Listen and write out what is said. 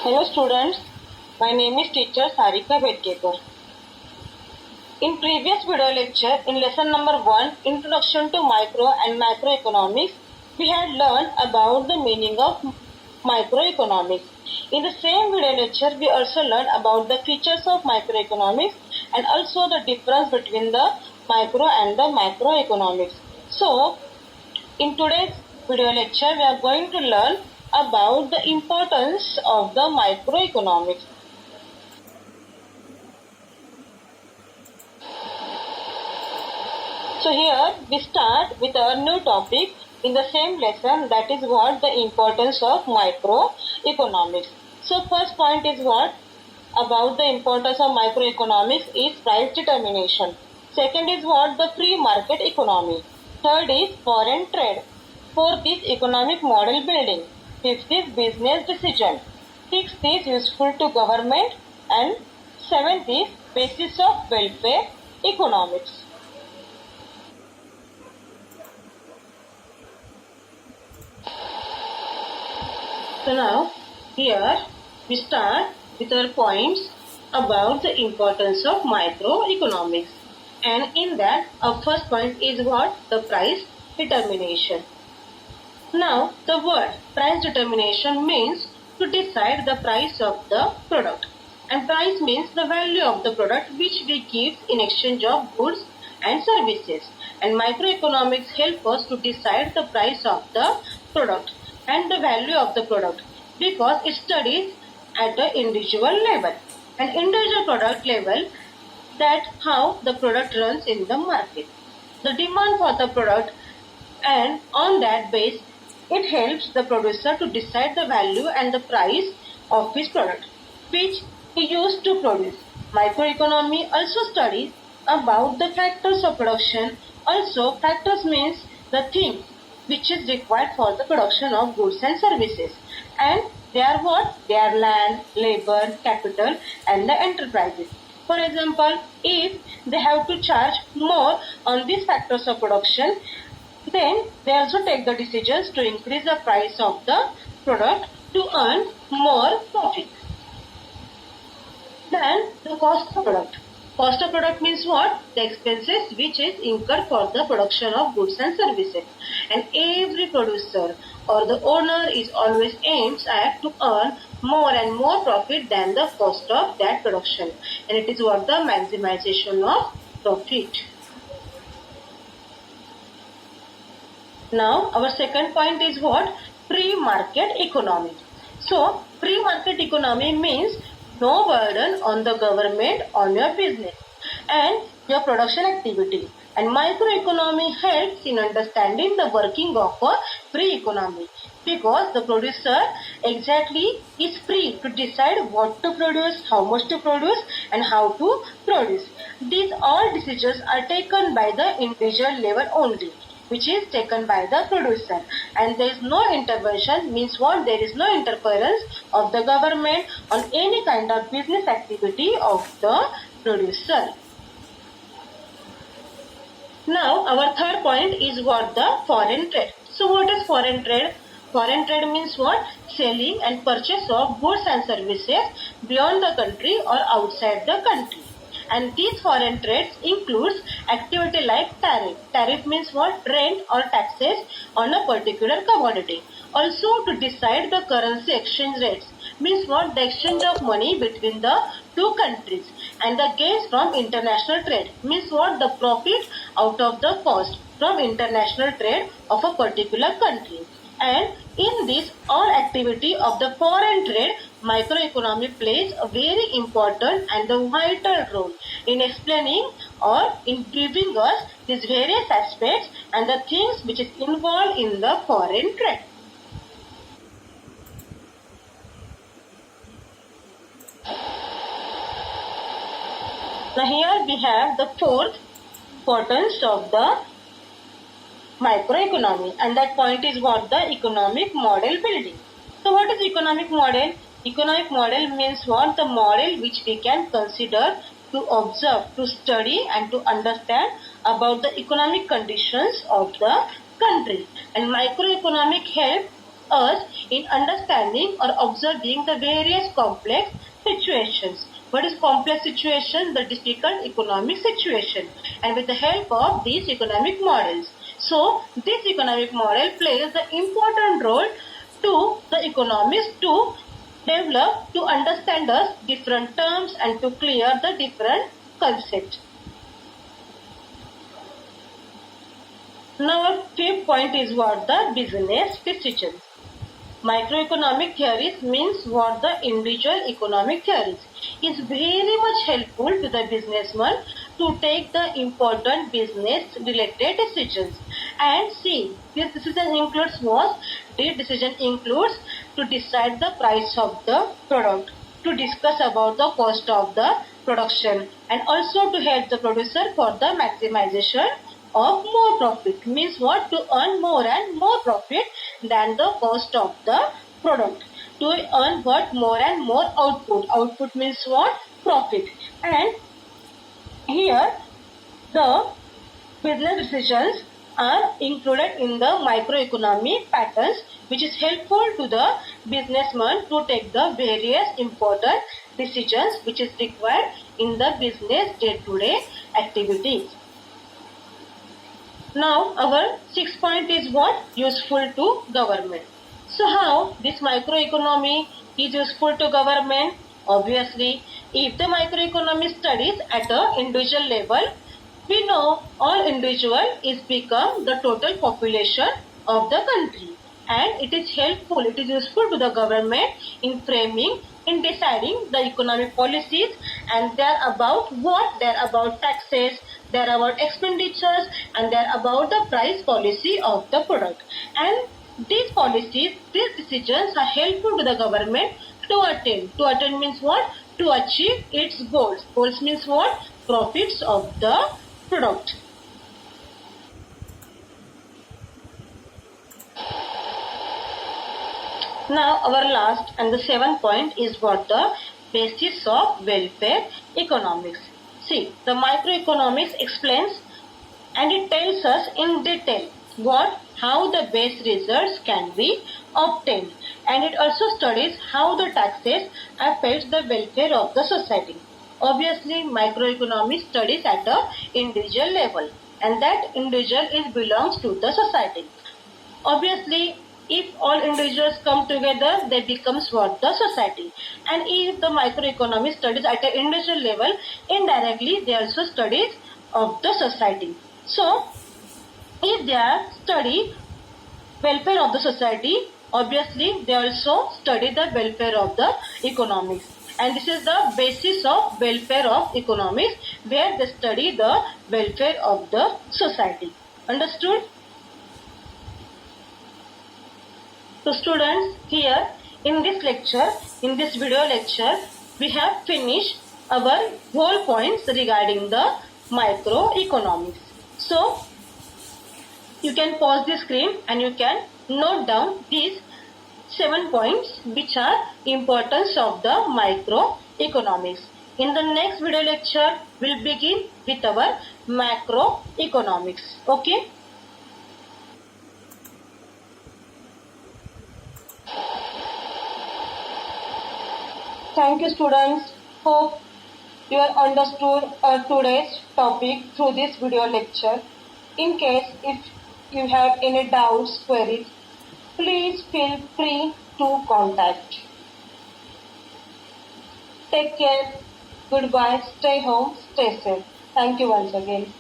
Hello students, my name is teacher Sarika Bedkekar. In previous video lecture, in lesson number 1, Introduction to Micro and Macroeconomics, we had learned about the meaning of microeconomics. In the same video lecture, we also learned about the features of microeconomics and also the difference between the micro and the macroeconomics. So, in today's video lecture, we are going to learn about the importance of the microeconomics. So here we start with our new topic in the same lesson, that is what the importance of microeconomics. So first point is what about the importance of microeconomics is price determination. Second is what the free market economy. Third is foreign trade. Fourth is economic model building. Fifth is business decision. Sixth is useful to government, and seventh is basis of welfare economics. So now here we start with our points about the importance of microeconomics, and in that our first point is what the price determination. Now the word price determination means to decide the price of the product, and price means the value of the product which we give in exchange of goods and services, and microeconomics help us to decide the price of the product and the value of the product because it studies at the individual level and individual product level, that how the product runs in the market, the demand for the product, and on that base it helps the producer to decide the value and the price of his product which he used to produce. Microeconomy also studies about the factors of production. Also, factors means the things which is required for the production of goods and services, and they are what? They are land, labor, capital, and the enterprises. For example, if they have to charge more on these factors of production, then they also take the decisions to increase the price of the product to earn more profit. Then the cost of product. Cost of product means what? The expenses which is incurred for the production of goods and services. And every producer or the owner is always aims at to earn more and more profit than the cost of that production. And it is what the maximization of profit. Now our second point is what? Free market economy. So free market economy means no burden on the government on your business and your production activity. And microeconomy helps in understanding the working of a free economy because the producer exactly is free to decide what to produce, how much to produce, and how to produce. These all decisions are taken by the individual level only, which is taken by the producer, and there is no intervention, means what? There is no interference of the government on any kind of business activity of the producer. Now our third point is what? The foreign trade. So what is foreign trade? Foreign trade means what? Selling and purchase of goods and services beyond the country or outside the country. And these foreign trades includes activity like tariff. Tariff means what? Rent or taxes on a particular commodity. Also to decide the currency exchange rates means what? The exchange of money between the two countries. And the gains from international trade means what? The profit out of the cost from international trade of a particular country. And in this all activity of the foreign trade, microeconomy plays a very important and the vital role in explaining or in giving us these various aspects and the things which is involved in the foreign trade. Now here we have the fourth importance of the microeconomy, and that point is what? The economic model building. So what is economic model? Economic model means what? The model which we can consider to observe, to study, and to understand about the economic conditions of the country. And microeconomic help us in understanding or observing the various complex situations. What is complex situation? The difficult economic situation. And with the help of these economic models. So, this economic model plays the important role to the economists to develop, to understand us different terms and to clear the different concepts. Now, our fifth point is what the business decisions. Microeconomic theories means what the individual economic theories is very much helpful to the businessman to take the important business related decisions. And see, this decision includes what? This decision includes to decide the price of the product, to discuss about the cost of the production, and also to help the producer for the maximization of more profit. Means what? To earn more and more profit than the cost of the product. To earn what? More and more output. Output means what? Profit. And here the business decisions are included in the microeconomic patterns, which is helpful to the businessman to take the various important decisions which is required in the business day-to-day activities. Now, our sixth point is what? Useful to government. So, how this microeconomy is useful to government? Obviously, if the microeconomy studies at an individual level, we know all individual is become the total population of the country, and it is helpful, it is useful to the government in framing, in deciding the economic policies, and they are about what? They are about taxes, they are about expenditures, and they are about the price policy of the product. And these policies, these decisions are helpful to the government to attain. To attain means what? To achieve its goals. Goals means what? Profits of the product. Now, our last and the seventh point is what? The basis of welfare economics. See, the microeconomics explains and it tells us in detail what, how the base results can be obtained, and it also studies how the taxes affect the welfare of the society. Obviously, microeconomics studies at a individual level, and that individual is belongs to the society. Obviously, if all individuals come together, they becomes what? The society. And if the microeconomics studies at an individual level, indirectly they also studies of the society. So, if they are study welfare of the society, obviously they also study the welfare of the economics. And this is the basis of welfare of economics, where they study the welfare of the society. Understood? So students, here in this lecture, in this video lecture, we have finished our whole points regarding the microeconomics. So, you can pause the screen and you can note down these 7 points which are importance of the microeconomics. In the next video lecture, we'll begin with our macroeconomics. Okay? Thank you students. Hope you have understood today's topic through this video lecture. In case if you have any doubts, queries, please feel free to contact. Take care. Goodbye. Stay home. Stay safe. Thank you once again.